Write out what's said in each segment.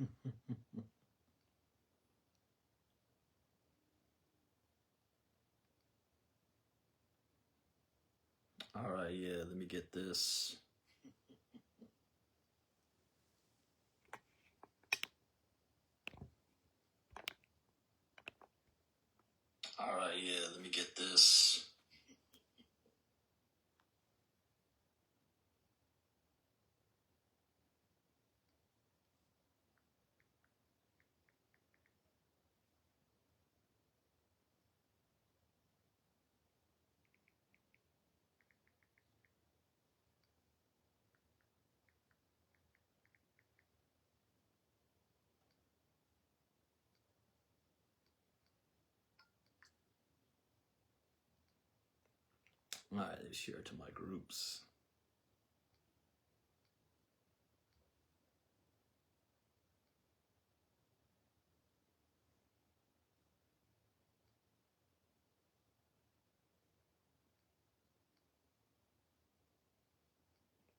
All right, yeah, let me get this. All right, yeah, let me get this. All right, let's share it to my groups.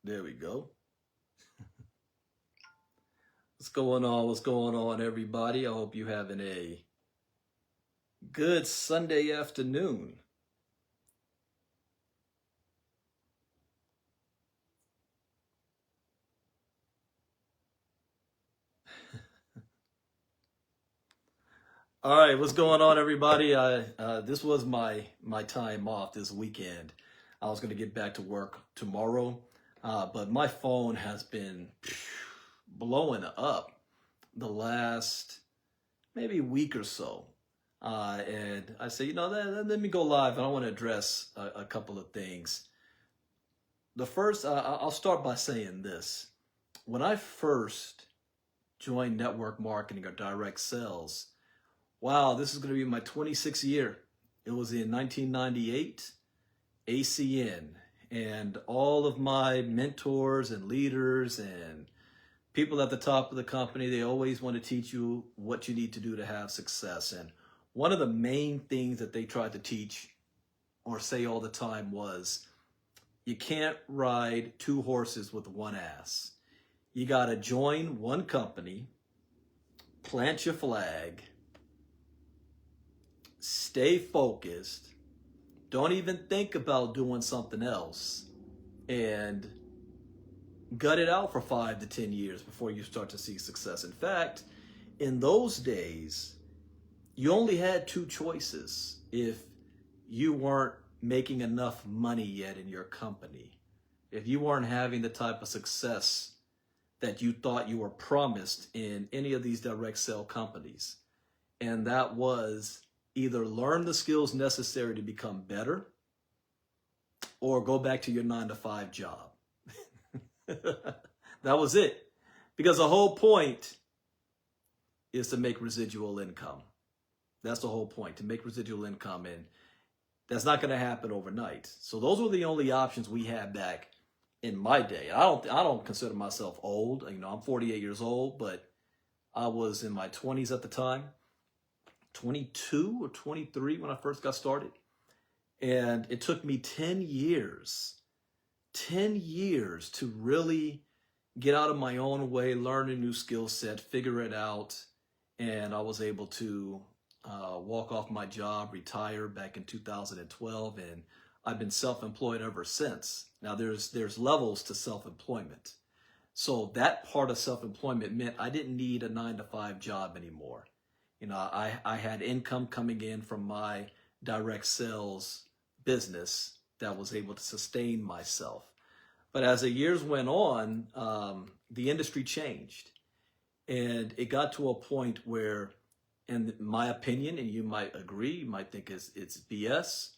There we go. What's going on? What's going on, everybody? I hope you're having a good Sunday afternoon. All right, what's going on, everybody? This was my time off this weekend. I was going to get back to work tomorrow, but my phone has been blowing up the last maybe week or so. And I said, let me go live. And I want to address a couple of things. The first, I'll start by saying this. When I first joined network marketing or direct sales, wow, this is going to be my 26th year. It was in 1998, ACN, and all of my mentors and leaders and people at the top of the company, they always want to teach you what you need to do to have success. And one of the main things that they tried to teach or say all the time was, you can't ride two horses with one ass. You got to join one company, plant your flag, stay focused, don't even think about doing something else, and gut it out for 5 to 10 years before you start to see success. In fact, in those days, you only had two choices if you weren't making enough money yet in your company, if you weren't having the type of success that you thought you were promised in any of these direct sale companies. And that was either learn the skills necessary to become better or go back to your 9-to-5 job. That was it. Because the whole point is to make residual income. That's the whole point, to make residual income. And that's not going to happen overnight. So those were the only options we had back in my day. I don't consider myself old. I'm 48 years old, but I was in my 20s at the time, 22 or 23 when I first got started. And it took me 10 years to really get out of my own way, learn a new skill set, figure it out. And I was able to walk off my job, retire back in 2012. And I've been self-employed ever since. Now there's levels to self-employment. So that part of self-employment meant I didn't need a 9-to-5 job anymore. I had income coming in from my direct sales business that was able to sustain myself. But as the years went on, the industry changed. And it got to a point where, in my opinion, and you might agree, you might think it's BS,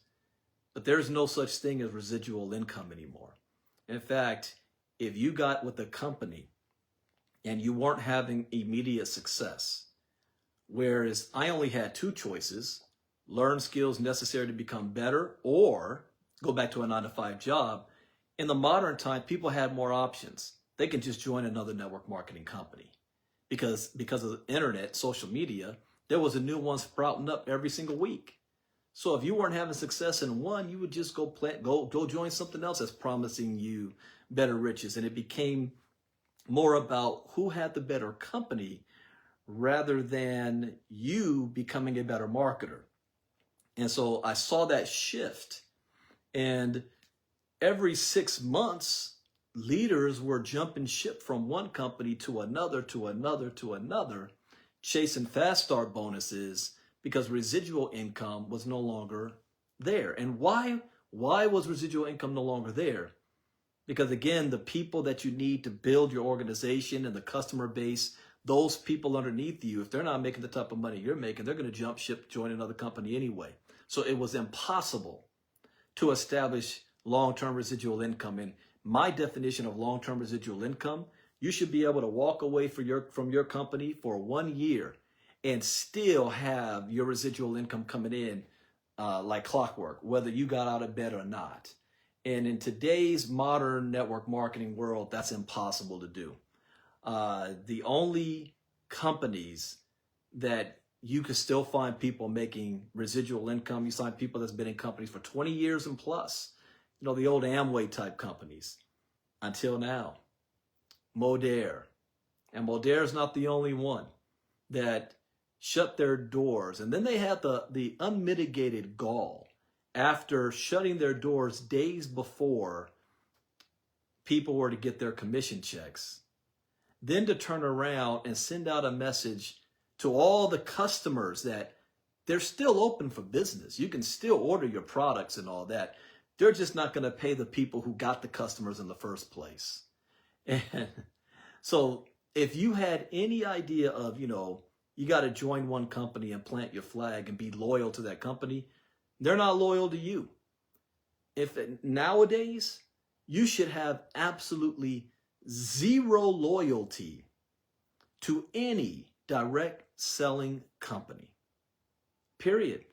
but there's no such thing as residual income anymore. In fact, if you got with a company and you weren't having immediate success, whereas I only had two choices, learn skills necessary to become better or go back to a 9-to-5 job. In the modern time, people had more options. They can just join another network marketing company because of the internet, social media, there was a new one sprouting up every single week. So if you weren't having success in one, you would just go join something else that's promising you better riches. And it became more about who had the better company rather than you becoming a better marketer. And so I saw that shift. And every 6 months, leaders were jumping ship from one company to another, to another, to another, chasing fast start bonuses because residual income was no longer there. And why was residual income no longer there? Because again, the people that you need to build your organization and the customer base, those people underneath you, if they're not making the type of money you're making, they're going to jump ship, join another company anyway. So it was impossible to establish long-term residual income. And my definition of long-term residual income, you should be able to walk away from your company for 1 year and still have your residual income coming in like clockwork, whether you got out of bed or not. And in today's modern network marketing world, that's impossible to do. The only companies that you can still find people making residual income, you find people that's been in companies for 20 years and plus, you know, the old Amway type companies until now. Modere. And Modere is not the only one that shut their doors. And then they had the unmitigated gall after shutting their doors days before people were to get their commission checks, then to turn around and send out a message to all the customers that they're still open for business. You can still order your products and all that. They're just not going to pay the people who got the customers in the first place. And so if you had any idea of, you know, you got to join one company and plant your flag and be loyal to that company, they're not loyal to you. If nowadays, you should have absolutely zero loyalty to any direct selling company. Period.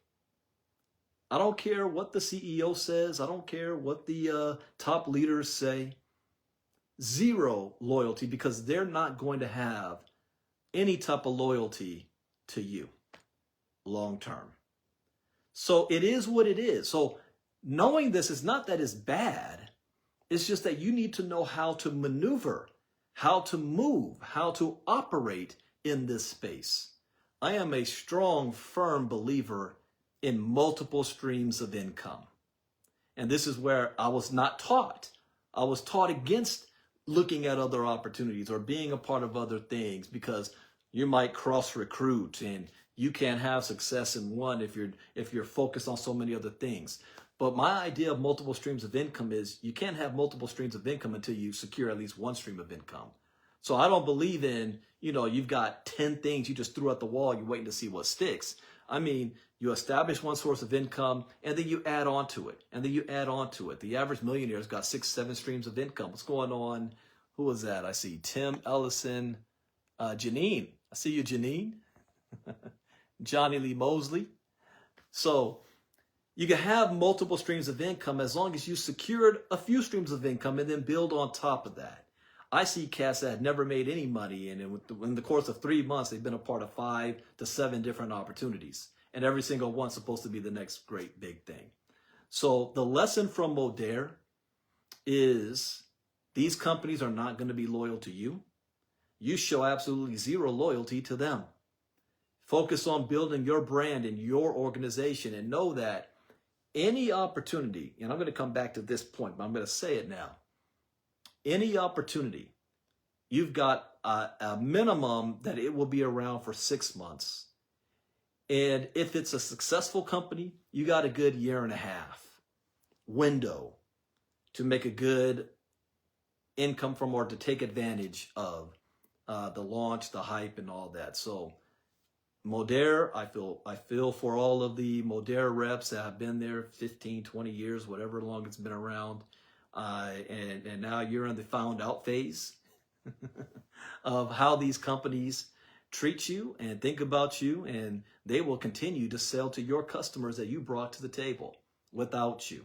I don't care what the CEO says. I don't care what the top leaders say. Zero loyalty, because they're not going to have any type of loyalty to you long term. So it is what it is. So knowing this is not that it's bad. It's just that you need to know how to maneuver, how to move, how to operate in this space. I am a strong, firm believer in multiple streams of income. And this is where I was not taught. I was taught against looking at other opportunities or being a part of other things, because you might cross recruit and you can't have success in one if you're focused on so many other things. But my idea of multiple streams of income is you can't have multiple streams of income until you secure at least one stream of income. So I don't believe in, you know, you've got 10 things you just threw at the wall, you're waiting to see what sticks. I mean, you establish one source of income and then you add on to it, and then you add on to it. The average millionaire's got 6, 7 streams of income. What's going on? Who was that? I see Tim Ellison, Janine. I see you, Janine. Johnny Lee Mosley. So you can have multiple streams of income as long as you secured a few streams of income and then build on top of that. I see cats that had never made any money, and in the course of 3 months, they've been a part of 5 to 7 different opportunities. And every single one's supposed to be the next great big thing. So the lesson from Modere is these companies are not going to be loyal to you. You show absolutely zero loyalty to them. Focus on building your brand and your organization, and know that any opportunity, and I'm going to come back to this point, but I'm going to say it now. Any opportunity, you've got a minimum that it will be around for 6 months. And if it's a successful company, you got a good 1.5 year window to make a good income from, or to take advantage of the launch, the hype, and all that. So Modere, I feel for all of the Modere reps that have been there 15, 20 years, whatever long it's been around. And now you're in the found out phase of how these companies treat you and think about you, and they will continue to sell to your customers that you brought to the table without you.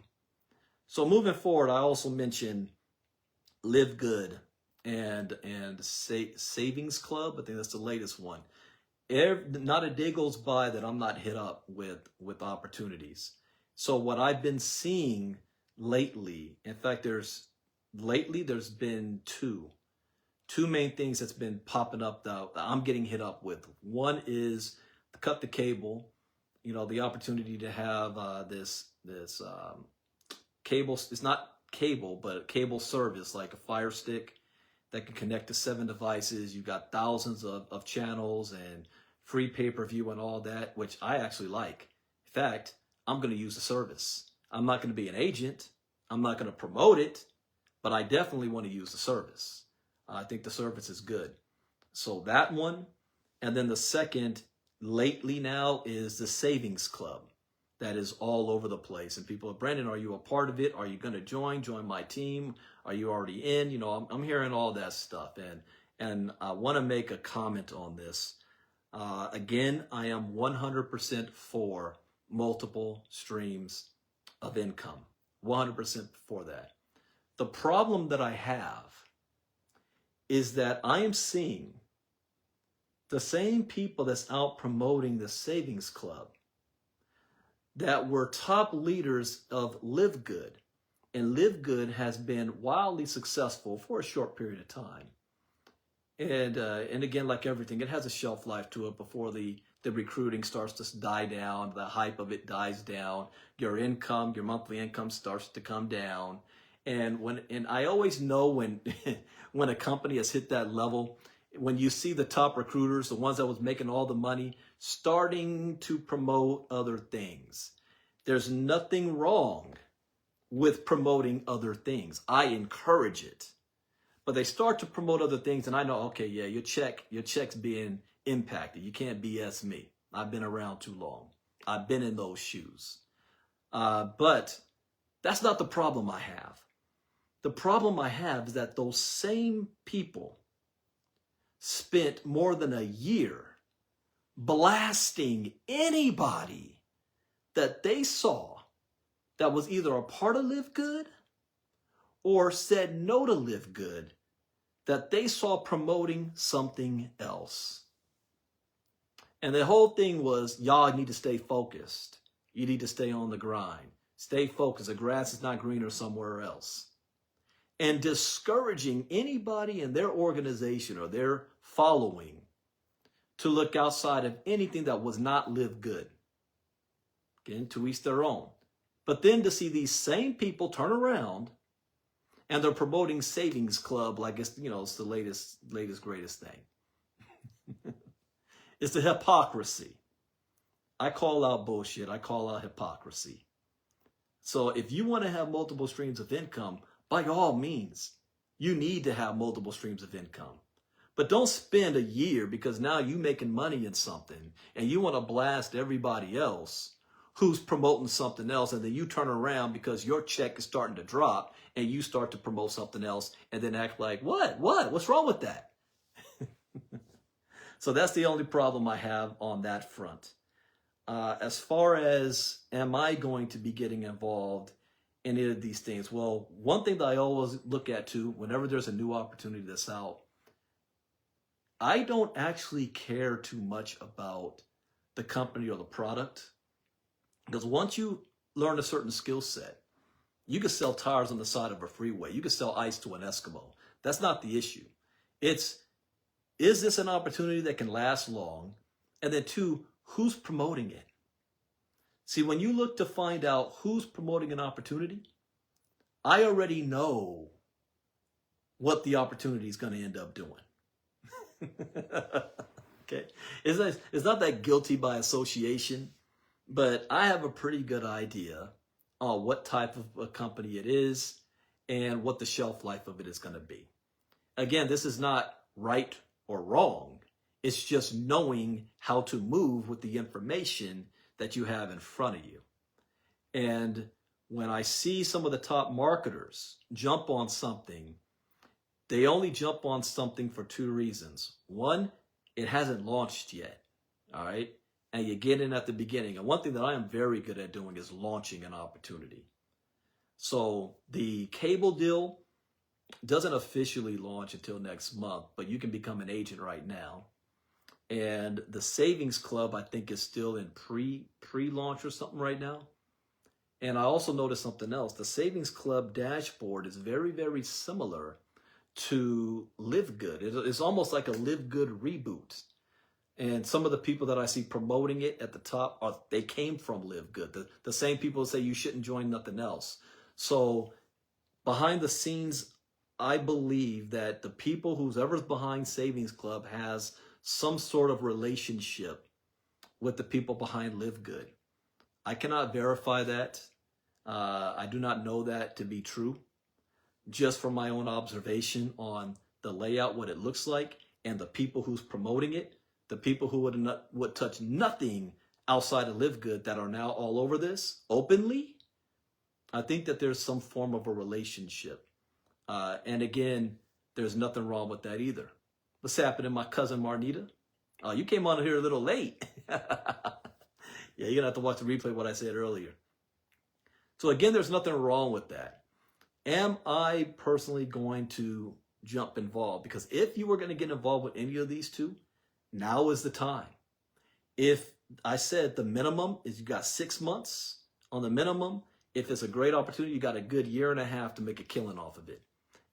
So moving forward, I also mentioned Livegood and Savings Club. I think that's the latest one. Not a day goes by that I'm not hit up with opportunities. So what I've been seeing lately, in fact, there's been two two main things that's been popping up that I'm getting hit up with. One is to cut the cable, the opportunity to have this cable. It's not cable, but cable service like a Fire Stick that can connect to 7 devices. You've got thousands of channels and free pay-per-view and all that, which I actually like. In fact, I'm going to use the service. I'm not going to be an agent. I'm not going to promote it, but I definitely want to use the service. I think the service is good. So that one. And then the second, lately now, is the Savings Club. That is all over the place. And people are, Brandon, are you a part of it? Are you going to join my team? Are you already in? I'm hearing all that stuff. And I want to make a comment on this. Again, I am 100% for multiple streams of income. 100% for that. The problem that I have is that I am seeing the same people that's out promoting the Savings Club that were top leaders of Livegood. And Livegood has been wildly successful for a short period of time. And again, like everything, it has a shelf life to it before the recruiting starts to die down, the hype of it dies down, your monthly income starts to come down. And I always know when when a company has hit that level, when you see the top recruiters, the ones that was making all the money, starting to promote other things. There's nothing wrong with promoting other things. I encourage it. But they start to promote other things, and I know, okay, yeah, your check's being impacted. You can't BS me. I've been around too long. I've been in those shoes. But that's not the problem I have. The problem I have is that those same people spent more than a year blasting anybody that they saw that was either a part of Livegood or said no to Livegood, that they saw promoting something else. And the whole thing was, y'all need to stay focused. You need to stay on the grind. Stay focused. The grass is not greener somewhere else. And discouraging anybody in their organization or their following to look outside of anything that was not Livegood. Again, to each their own. But then to see these same people turn around and they're promoting Savings Club like it's the latest, greatest thing. It's the hypocrisy. I call out bullshit. I call out hypocrisy. So if you want to have multiple streams of income, by all means, you need to have multiple streams of income. But don't spend a year because now you're making money in something and you want to blast everybody else who's promoting something else, and then you turn around because your check is starting to drop and you start to promote something else and then act like, what's wrong with that? So that's the only problem I have on that front. As far as, am I going to be getting involved in any of these things? Well, one thing that I always look at too, whenever there's a new opportunity that's out, I don't actually care too much about the company or the product. Because once you learn a certain skill set, you can sell tires on the side of a freeway. You can sell ice to an Eskimo. That's not the issue. Is this an opportunity that can last long? And then two, who's promoting it? See, when you look to find out who's promoting an opportunity, I already know what the opportunity is going to end up doing. Okay, it's not that guilty by association, but I have a pretty good idea on what type of a company it is and what the shelf life of it is going to be. Again, this is not right or wrong. It's just knowing how to move with the information that you have in front of you. And when I see some of the top marketers jump on something, they only jump on something for two reasons. One, it hasn't launched yet, all right? And you get in at the beginning. And one thing that I am very good at doing is launching an opportunity. So the cable deal doesn't officially launch until next month, but you can become an agent right now. And the Savings Club, I think, is still in pre-launch or something right now. And I also noticed something else. The Savings Club dashboard is very, very similar to Livegood. It's almost like a Livegood reboot. And some of the people that I see promoting it at the top, they came from Livegood. The same people say you shouldn't join nothing else. So behind the scenes, I believe that the people whoever's behind Savings Club has some sort of relationship with the people behind Livegood. I cannot verify that. I do not know that to be true. Just from my own observation on the layout, what it looks like, and the people who's promoting it, the people who would touch nothing outside of Livegood that are now all over this openly, I think that there's some form of a relationship. And again, there's nothing wrong with that either. What's happening, my cousin Marnita? Oh, you came on here a little late. Yeah, you're going to have to watch the replay of what I said earlier. So again, there's nothing wrong with that. Am I personally going to jump involved? Because if you were going to get involved with any of these two, now is the time. If I said the minimum is you got 6 months on the minimum, if it's a great opportunity, you got a good 1.5 years to make a killing off of it.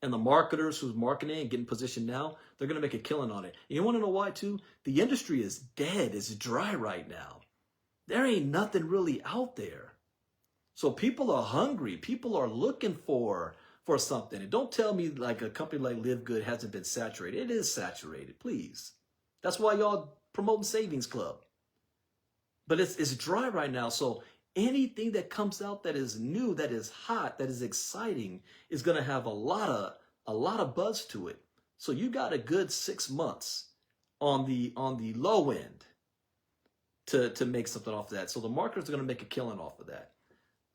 And the marketers who's marketing and getting positioned now, they're going to make a killing on it. And you want to know why too? The industry is dead. It's dry right now. There ain't nothing really out there. So people are hungry. People are looking for something. And don't tell me like a company like Livegood hasn't been saturated. It is saturated, please. That's why y'all promoting Savings Club. But it's dry right now. So anything that comes out that is new, that is hot, that is exciting, is going to have a lot of buzz to it. So you got a good 6 months on the low end to make something off of that. So the marketers are going to make a killing off of that.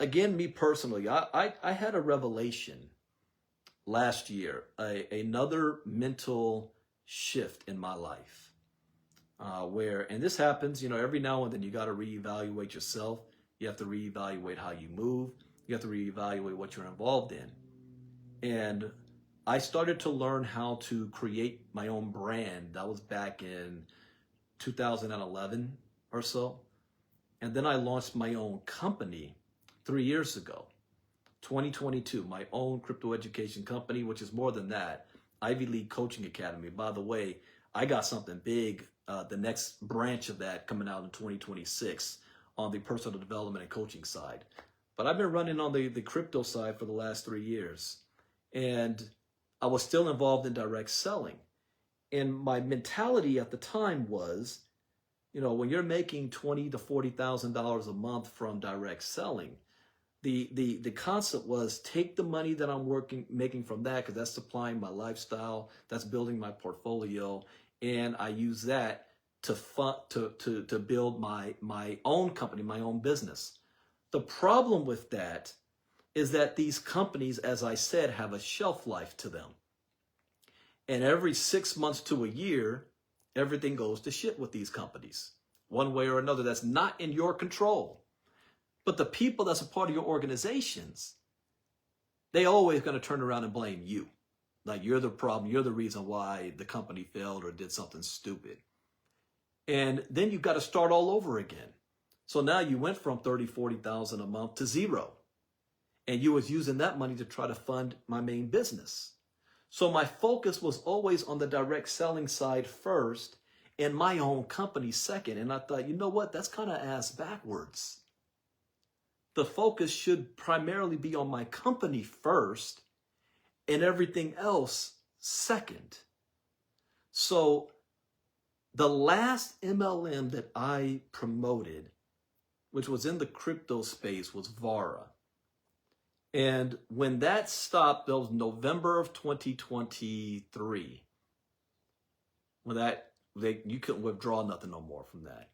Again, me personally, I had a revelation last year, another mental shift in my life, and this happens, every now and then you got to reevaluate yourself. You have to reevaluate how you move. You have to reevaluate what you're involved in. And I started to learn how to create my own brand. That was back in 2011 or so. And then I launched my own company 3 years ago, 2022, my own crypto education company, which is more than that, Ivy League Coaching Academy. By the way, I got something big, the next branch of that coming out in 2026 on the personal development and coaching side. But I've been running on the crypto side for the last 3 years. And I was still involved in direct selling. And my mentality at the time was, when you're making $20,000 to $40,000 a month from direct selling, the concept was take the money that I'm making from that, because that's supplying my lifestyle, that's building my portfolio, and I use that to build my own company, my own business. The problem with that is that these companies, as I said, have a shelf life to them. And every 6 months to a year, everything goes to shit with these companies, one way or another. That's not in your control. But the people that's a part of your organizations, they always going to turn around and blame you. Like you're the problem. You're the reason why the company failed or did something stupid. And then you've got to start all over again. So now you went from 30, 40,000 a month to zero. And you was using that money to try to fund my main business. So my focus was always on the direct selling side first and my own company second. And I thought, you know what? That's kind of ass backwards. The focus should primarily be on my company first and everything else second. So the last MLM that I promoted, which was in the crypto space, was Vara. And when that stopped, that was November of 2023. When you couldn't withdraw nothing no more from that.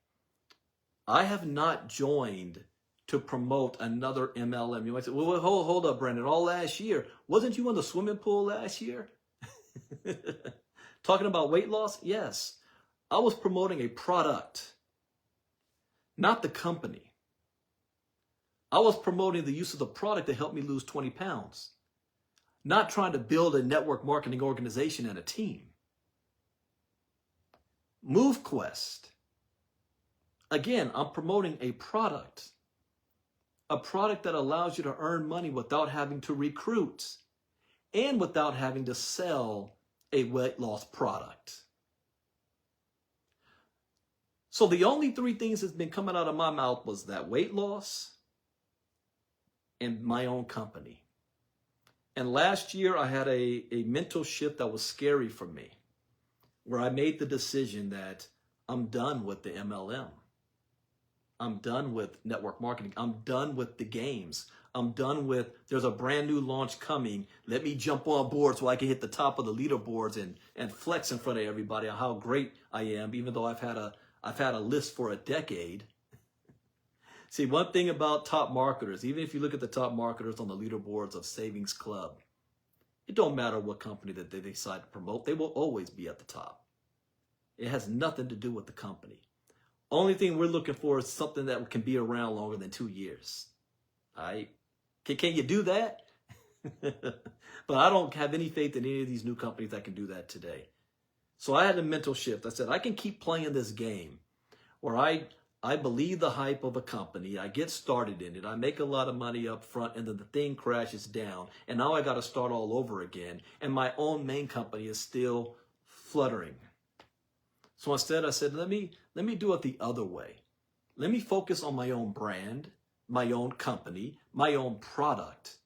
I have not joined to promote another MLM. You might say, well, hold up, Brandon. All last year, wasn't you in the swimming pool last year? Talking about weight loss? Yes. I was promoting a product, not the company. I was promoting the use of the product to help me lose 20 pounds, not trying to build a network marketing organization and a team. MoveQuest. Again, I'm promoting a product that allows you to earn money without having to recruit. and without having to sell a weight loss product. So the only three things that's been coming out of my mouth was that weight loss and my own company. And last year I had a mental shift that was scary for me, where I made the decision that I'm done with the MLM. I'm done with network marketing. I'm done with the games. I'm done with, there's a brand new launch coming. Let me jump on board so I can hit the top of the leaderboards and flex in front of everybody on how great I am, even though I've had a list for a decade. See, one thing about top marketers, even if you look at the top marketers on the leaderboards of Savings Club, it don't matter what company that they decide to promote, they will always be at the top. It has nothing to do with the company. Only thing we're looking for is something that can be around longer than 2 years. All right? Can you do that? But I don't have any faith in any of these new companies that can do that today. So I had a mental shift. I said, I can keep playing this game where I believe the hype of a company. I get started in it. I make a lot of money up front, and then the thing crashes down. And now I got to start all over again. And my own main company is still fluttering. So instead I said, let me do it the other way. Let me focus on my own brand, my own company, my own product.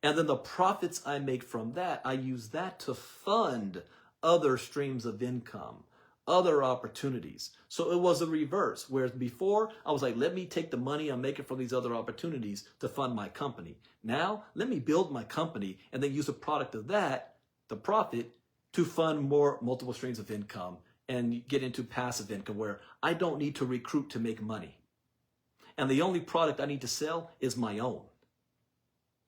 And then the profits I make from that, I use that to fund other streams of income, other opportunities. So it was a reverse. Whereas before, I was like, let me take the money I'm making from these other opportunities to fund my company. Now, let me build my company and then use a product of that, the profit, to fund more multiple streams of income and get into passive income where I don't need to recruit to make money. And the only product I need to sell is my own,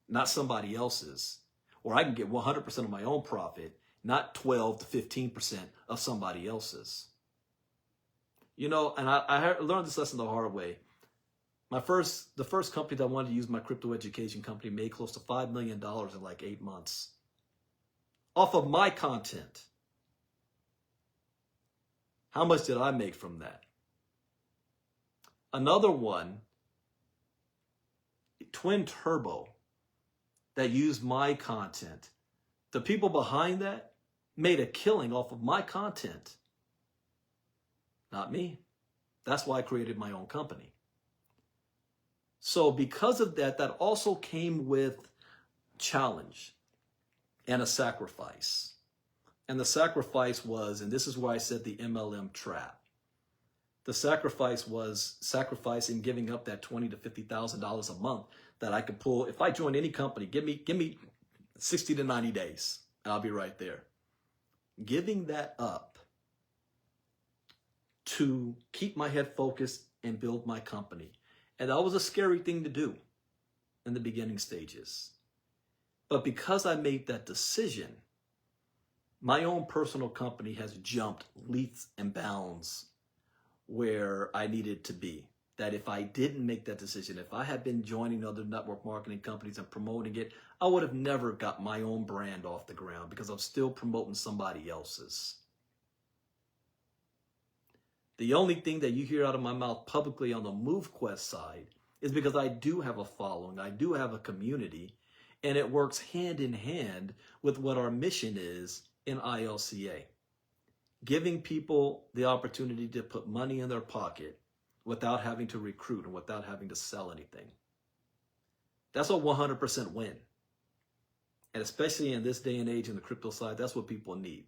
not somebody else's, where I can get 100% of my own profit, not 12 to 15% of somebody else's. You know, and I learned this lesson the hard way. The first company that wanted to use my crypto education company made close to $5 million in like 8 months off of my content. How much did I make from that? Another one, Twin Turbo, that used my content. The people behind that made a killing off of my content. Not me. That's why I created my own company. So because of that, that also came with challenge and a sacrifice. And the sacrifice was, and this is why I said the MLM trap. The sacrifice was sacrificing giving up that $20,000 to $50,000 a month that I could pull. If I join any company, give me 60 to 90 days, and I'll be right there. Giving that up to keep my head focused and build my company. And that was a scary thing to do in the beginning stages. But because I made that decision, my own personal company has jumped leaps and bounds where I needed to be. That if I didn't make that decision, if I had been joining other network marketing companies and promoting it, I would have never got my own brand off the ground because I'm still promoting somebody else's. The only thing that you hear out of my mouth publicly on the MoveQuest side is because I do have a following, I do have a community, and it works hand in hand with what our mission is in ILCA. Giving people the opportunity to put money in their pocket without having to recruit and without having to sell anything. That's a 100% win. And especially in this day and age in the crypto side, that's what people need.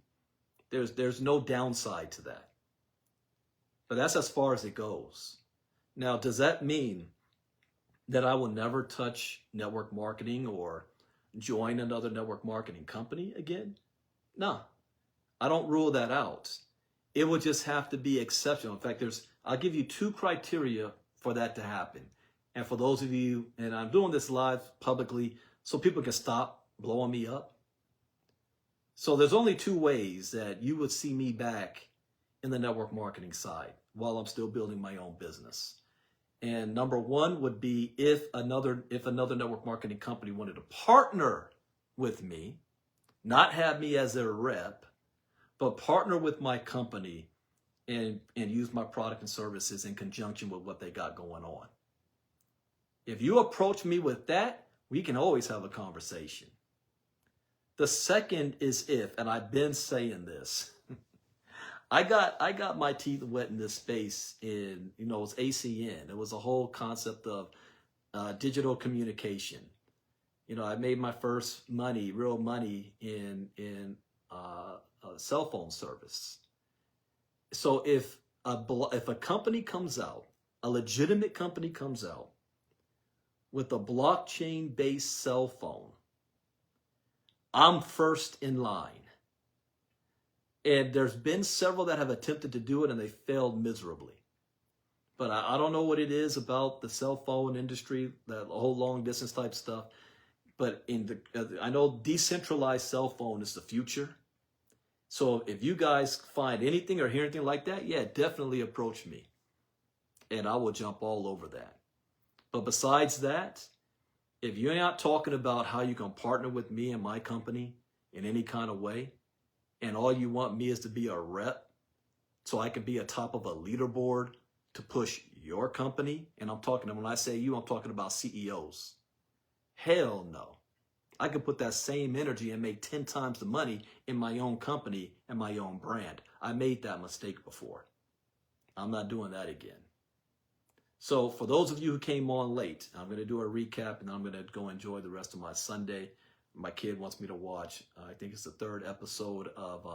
There's no downside to that. But that's as far as it goes. Now, does that mean that I will never touch network marketing or join another network marketing company again? No, I don't rule that out. It would just have to be exceptional. In fact, I'll give you 2 criteria for that to happen. And for those of you, and I'm doing this live publicly so people can stop blowing me up. So there's only 2 ways that you would see me back in the network marketing side while I'm still building my own business. And number 1 would be if another network marketing company wanted to partner with me, not have me as their rep, but partner with my company and use my product and services in conjunction with what they got going on. If you approach me with that, we can always have a conversation. The second is if, and I've been saying this. I got my teeth wet in this space in, it was ACN. It was a whole concept of digital communication. I made my first money, real money, in a cell phone service. So if a company comes out, a legitimate company comes out with a blockchain-based cell phone, I'm first in line. And there's been several that have attempted to do it and they failed miserably. But I don't know what it is about the cell phone industry, the whole long distance type stuff. But I know decentralized cell phone is the future. So if you guys find anything or hear anything like that, yeah, definitely approach me. And I will jump all over that. But besides that, if you're not talking about how you can partner with me and my company in any kind of way, and all you want me is to be a rep so I can be atop of a leaderboard to push your company, and when I say you, I'm talking about CEOs. Hell no. I could put that same energy and make 10 times the money in my own company and my own brand. I made that mistake before. I'm not doing that again. So for those of you who came on late, I'm going to do a recap and I'm going to go enjoy the rest of my Sunday. My kid wants me to watch, I think it's the 3rd episode of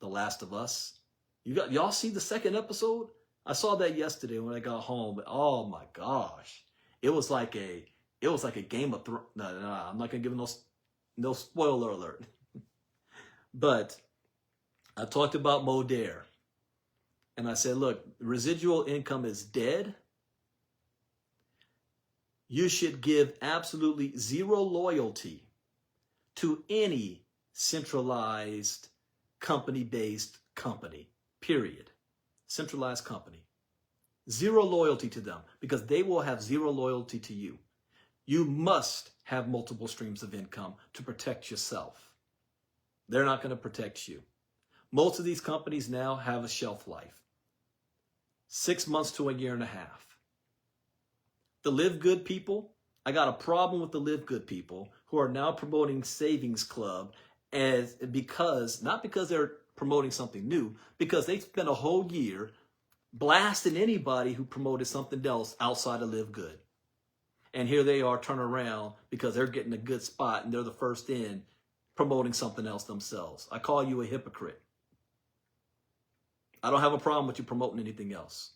The Last of Us. Y'all see the 2nd episode? I saw that yesterday when I got home. Oh my gosh. It was like a Game of Thrones. No, I'm not going to give no spoiler alert. But I talked about Modere. And I said, look, residual income is dead. You should give absolutely zero loyalty to any centralized company-based company, period. Centralized company. Zero loyalty to them because they will have zero loyalty to you. You must have multiple streams of income to protect yourself. They're not going to protect you. Most of these companies now have a shelf life. 6 months to a year and a half. The Livegood people, I got a problem with the Livegood people who are now promoting Savings Club not because they're promoting something new, because they spent a whole year blasting anybody who promoted something else outside of Livegood. And here they are turning around because they're getting a good spot and they're the first in promoting something else themselves. I call you a hypocrite. I don't have a problem with you promoting anything else.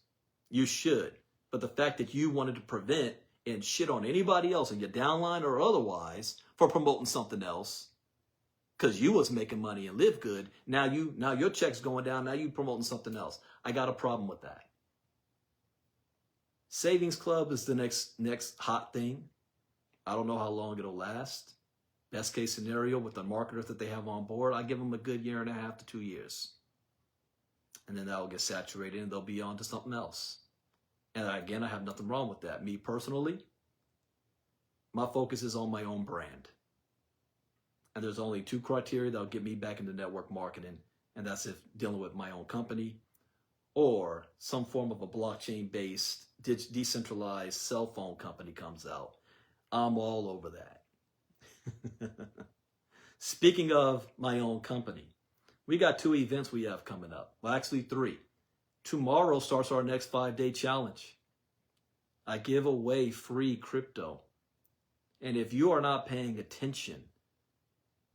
You should. But the fact that you wanted to prevent and shit on anybody else in your downline or otherwise for promoting something else because you was making money and live good, now your check's going down, now you promoting something else. I got a problem with that. Savings Club is the next hot thing. I don't know how long it'll last. Best case scenario with the marketers that they have on board, I give them a good 1.5 to 2 years. And then that will get saturated and they'll be on to something else. And again, I have nothing wrong with that. Me personally, my focus is on my own brand. And there's only 2 criteria that'll get me back into network marketing. And that's if dealing with my own company or some form of a blockchain-based, decentralized cell phone company comes out. I'm all over that. Speaking of my own company, we got 2 events we have coming up. Well, actually 3. Tomorrow starts our next 5-day challenge. I give away free crypto. And if you are not paying attention,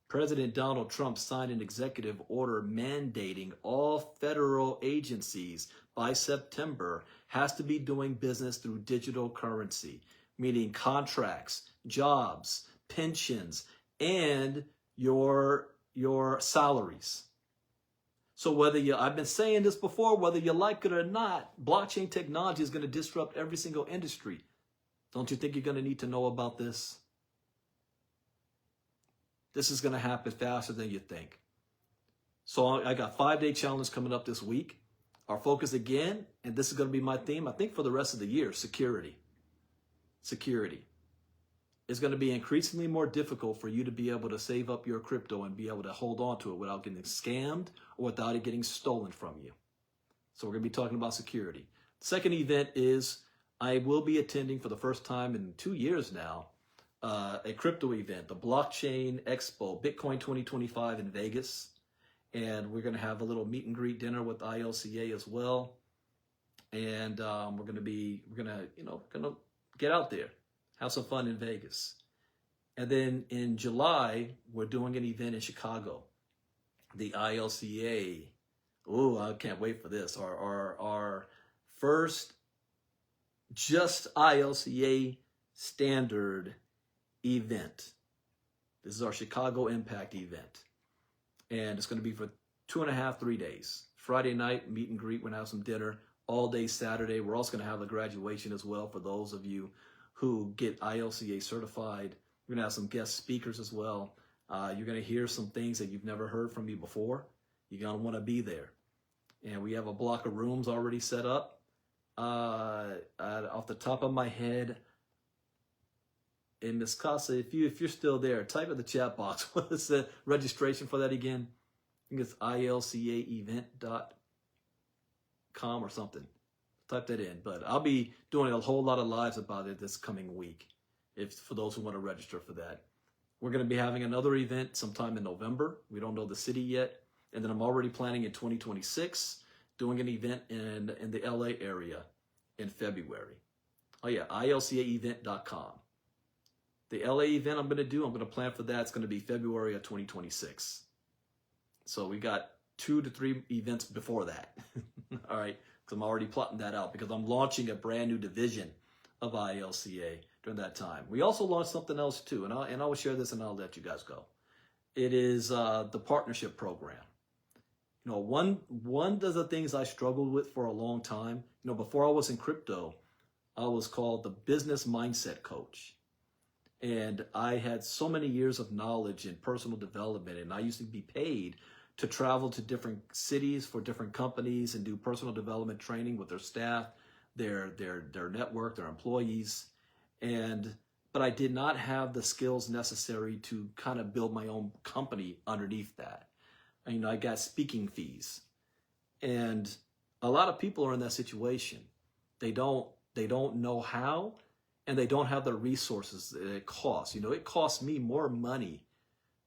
President Donald Trump signed an executive order mandating all federal agencies by September has to be doing business through digital currency, meaning contracts, jobs, pensions, and your salaries. So I've been saying this before, whether you like it or not, blockchain technology is going to disrupt every single industry. Don't you think you're going to need to know about this? This is going to happen faster than you think. So I got 5-day challenge coming up this week. Our focus again, and this is going to be my theme, I think for the rest of the year, security. Security. It's going to be increasingly more difficult for you to be able to save up your crypto and be able to hold on to it without getting scammed or without it getting stolen from you. So we're going to be talking about security. Second event is I will be attending for the first time in 2 years now a crypto event, the Blockchain Expo, Bitcoin 2025 in Vegas. And we're going to have a little meet and greet dinner with ILCA as well. And we're going to get out there, have some fun in Vegas. And then in July, we're doing an event in Chicago, the ILCA. Oh, I can't wait for this. Our first just ILCA standard event. This is our Chicago Impact event. And it's going to be for 2.5, 3 days. Friday night, meet and greet. We're going to have some dinner all day Saturday. We're also going to have a graduation as well for those of you who get ILCA certified. We're going to have some guest speakers as well. You're going to hear some things that you've never heard from me before. You're going to want to be there. And we have a block of rooms already set up. Off the top of my head, and Miss Casa, if you're still there, type in the chat box. What is the registration for that again? I think it's ilcaevent.com or something. Type that in. But I'll be doing a whole lot of lives about it this coming week, for those who want to register for that. We're going to be having another event sometime in November. We don't know the city yet. And then I'm already planning in 2026, doing an event in the LA area in February. Oh yeah, ilcaevent.com. The LA event I'm going to plan for that. It's going to be February of 2026. So we got 2 to 3 events before that. All right, because I'm already plotting that out because I'm launching a brand new division of ILCA during that time. We also launched something else too, and I will share this and I'll let you guys go. It is the partnership program. You know, one of the things I struggled with for a long time, before I was in crypto, I was called the business mindset coach. And I had so many years of knowledge in personal development, and I used to be paid to travel to different cities for different companies and do personal development training with their staff, their network, their employees. But I did not have the skills necessary to kind of build my own company underneath that. I got speaking fees. And a lot of people are in that situation. They don't know how, and they don't have the resources that it costs. It costs me more money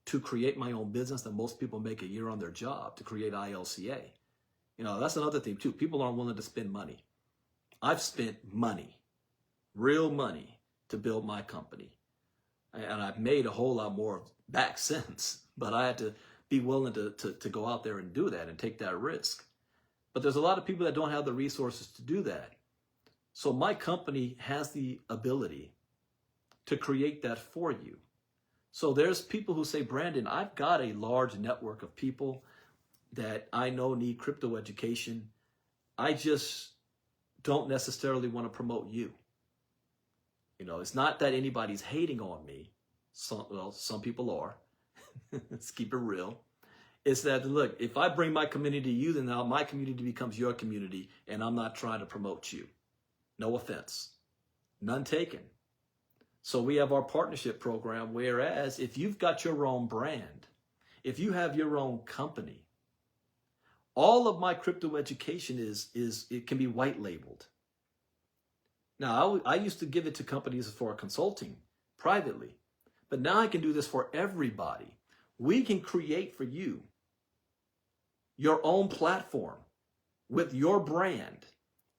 to create my own business than most people make a year on their job to create ILCA. That's another thing too. People aren't willing to spend money. I've spent money, real money, to build my company. And I've made a whole lot more back since, but I had to be willing to go out there and do that and take that risk. But there's a lot of people that don't have the resources to do that. So my company has the ability to create that for you. So there's people who say, Brandon, I've got a large network of people that I know need crypto education. I just don't necessarily want to promote you. It's not that anybody's hating on me. Some people are. Let's keep it real. It's that, look, if I bring my community to you, then now my community becomes your community, and I'm not trying to promote you. No offense. None taken. So we have our partnership program, whereas if you've got your own brand, if you have your own company, all of my crypto education it can be white labeled. Now, I used to give it to companies for consulting privately, but now I can do this for everybody. We can create for you your own platform with your brand,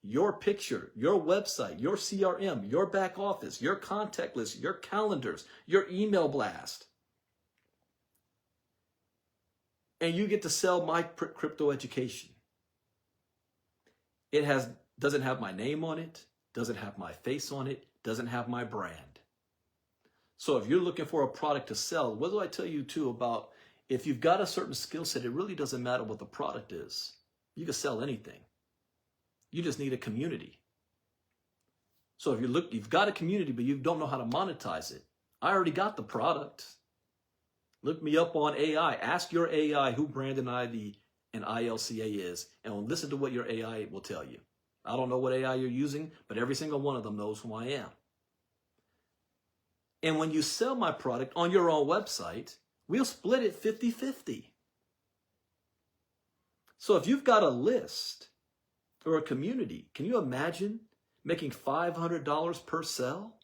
your picture, your website, your CRM, your back office, your contact list, your calendars, your email blast. And you get to sell my crypto education. It doesn't have my name on it, doesn't have my face on it, doesn't have my brand. So if you're looking for a product to sell, what do I tell you too about if you've got a certain skill set, it really doesn't matter what the product is. You can sell anything. You just need a community. So if you've got a community, but you don't know how to monetize it, I already got the product. Look me up on AI. Ask your AI who Brandon Ivey and ILCA is, and listen to what your AI will tell you. I don't know what AI you're using, but every single one of them knows who I am. And when you sell my product on your own website, we'll split it 50-50. So if you've got a list or a community, can you imagine making $500 per sell?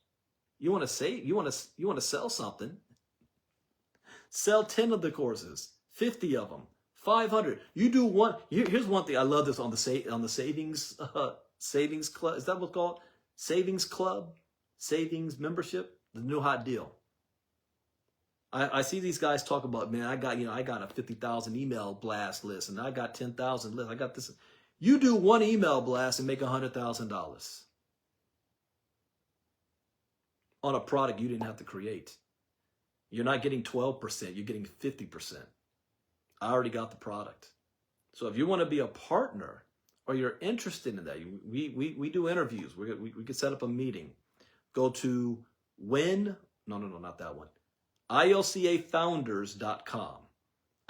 You want to save, you want to sell something. Sell 10 of the courses, 50 of them, 500. You do one. Here's one thing. I love this on the savings club. Is that what's called? Savings club, savings membership, the new hot deal. I see these guys talk about, man, I got a 50,000 email blast list, and I got 10,000 lists. I got this. You do one email blast and make $100,000 on a product you didn't have to create. You're not getting 12%, you're getting 50%. I already got the product. So if you want to be a partner or you're interested in that, we do interviews. We could set up a meeting. Go to not that one. ILCAfounders.com.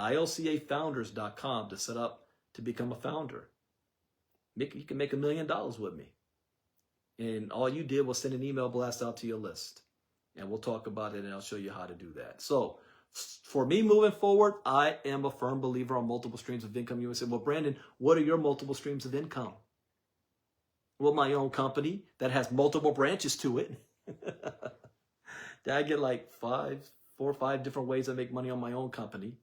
ILCAfounders.com to set up to become a founder. You can make $1 million with me. And all you did was send an email blast out to your list. And we'll talk about it, and I'll show you how to do that. So for me moving forward, I am a firm believer on multiple streams of income. You would say, well, Brandon, what are your multiple streams of income? Well, my own company that has multiple branches to it. I get like 4 or 5 different ways I make money on my own company.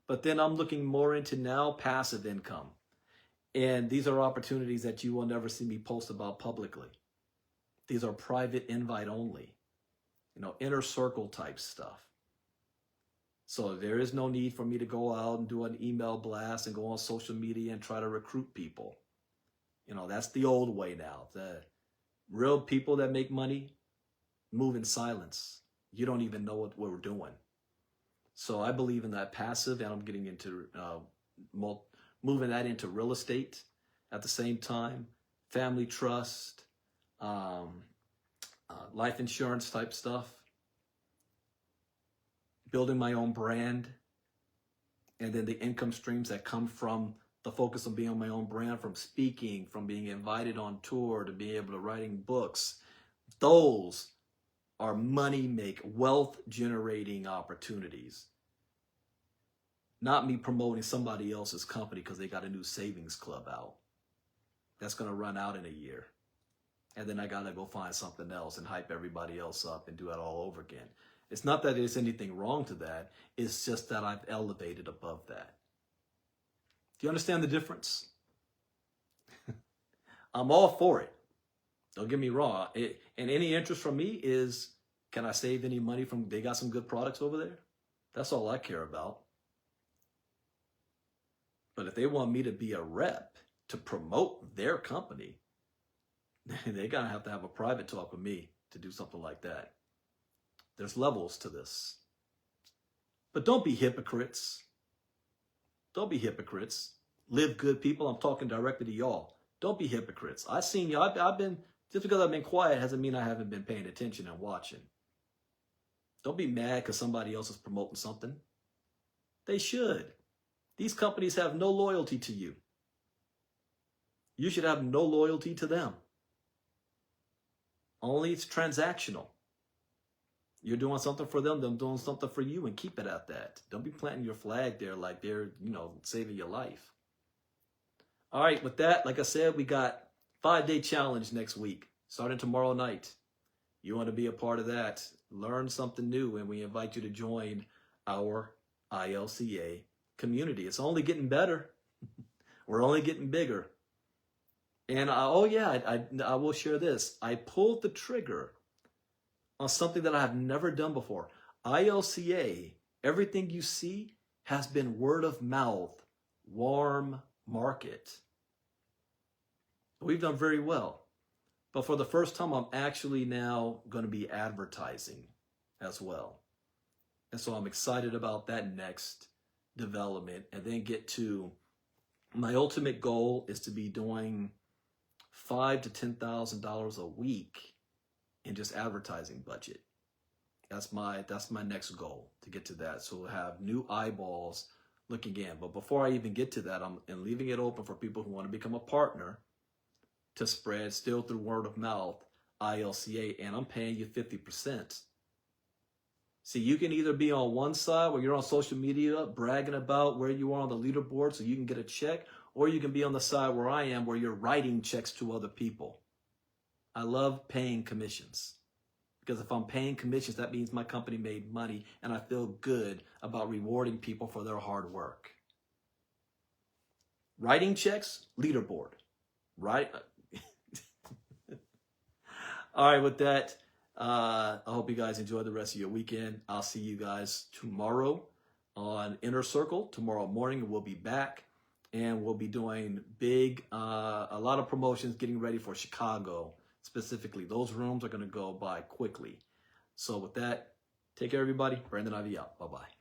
But then I'm looking more into now passive income. And these are opportunities that you will never see me post about publicly. These are private invite only, inner circle type stuff. So there is no need for me to go out and do an email blast and go on social media and try to recruit people. That's the old way now. The real people that make money move in silence. You don't even know what we're doing. So I believe in that passive, and I'm getting into moving that into real estate at the same time, family trust, life insurance type stuff, building my own brand, and then the income streams that come from the focus on being on my own brand, from speaking, from being invited on tour, to being able to writing books. Those are wealth generating opportunities. Not me promoting somebody else's company because they got a new savings club out. That's going to run out in a year. And then I got to go find something else and hype everybody else up and do it all over again. It's not that there's anything wrong to that. It's just that I've elevated above that. Do you understand the difference? I'm all for it. Don't get me wrong. And any interest from me is, can I save any money from, they got some good products over there? That's all I care about. But if they want me to be a rep to promote their company, they're going to have a private talk with me to do something like that. There's levels to this. But don't be hypocrites. Don't be hypocrites. Live good, people. I'm talking directly to y'all. Don't be hypocrites. I've seen you. I've been, just because I've been quiet doesn't mean I haven't been paying attention and watching. Don't be mad because somebody else is promoting something. They should. These companies have no loyalty to you. You should have no loyalty to them. Only it's transactional. You're doing something for them doing something for you, and keep it at that. Don't be planting your flag there like they're, saving your life. All right, with that, like I said, we got 5-day challenge next week, starting tomorrow night. You want to be a part of that, learn something new, and we invite you to join our ILCA community. It's only getting better. We're only getting bigger. And I will share this. I pulled the trigger on something that I have never done before. ILCA, everything you see has been word of mouth, warm market. We've done very well. But for the first time, I'm actually now going to be advertising as well. And so I'm excited about that next development, and then get to my ultimate goal is to be doing $5,000 to $10,000 a week in just advertising budget. That's my next goal, to get to that. So we'll have new eyeballs looking in. But before I even get to that, I'm leaving it open for people who want to become a partner to spread still through word of mouth ILCA, and I'm paying you 50%. See, you can either be on one side where you're on social media bragging about where you are on the leaderboard so you can get a check, or you can be on the side where I am, where you're writing checks to other people. I love paying commissions. Because if I'm paying commissions, that means my company made money, and I feel good about rewarding people for their hard work. Writing checks, leaderboard. Right? All right, with that, I hope you guys enjoy the rest of your weekend. I'll see you guys tomorrow on Inner Circle. Tomorrow morning, we'll be back, and we'll be doing a lot of promotions, getting ready for Chicago specifically. Those rooms are going to go by quickly. So with that, take care, everybody. Brandon Ivey out. Bye-bye.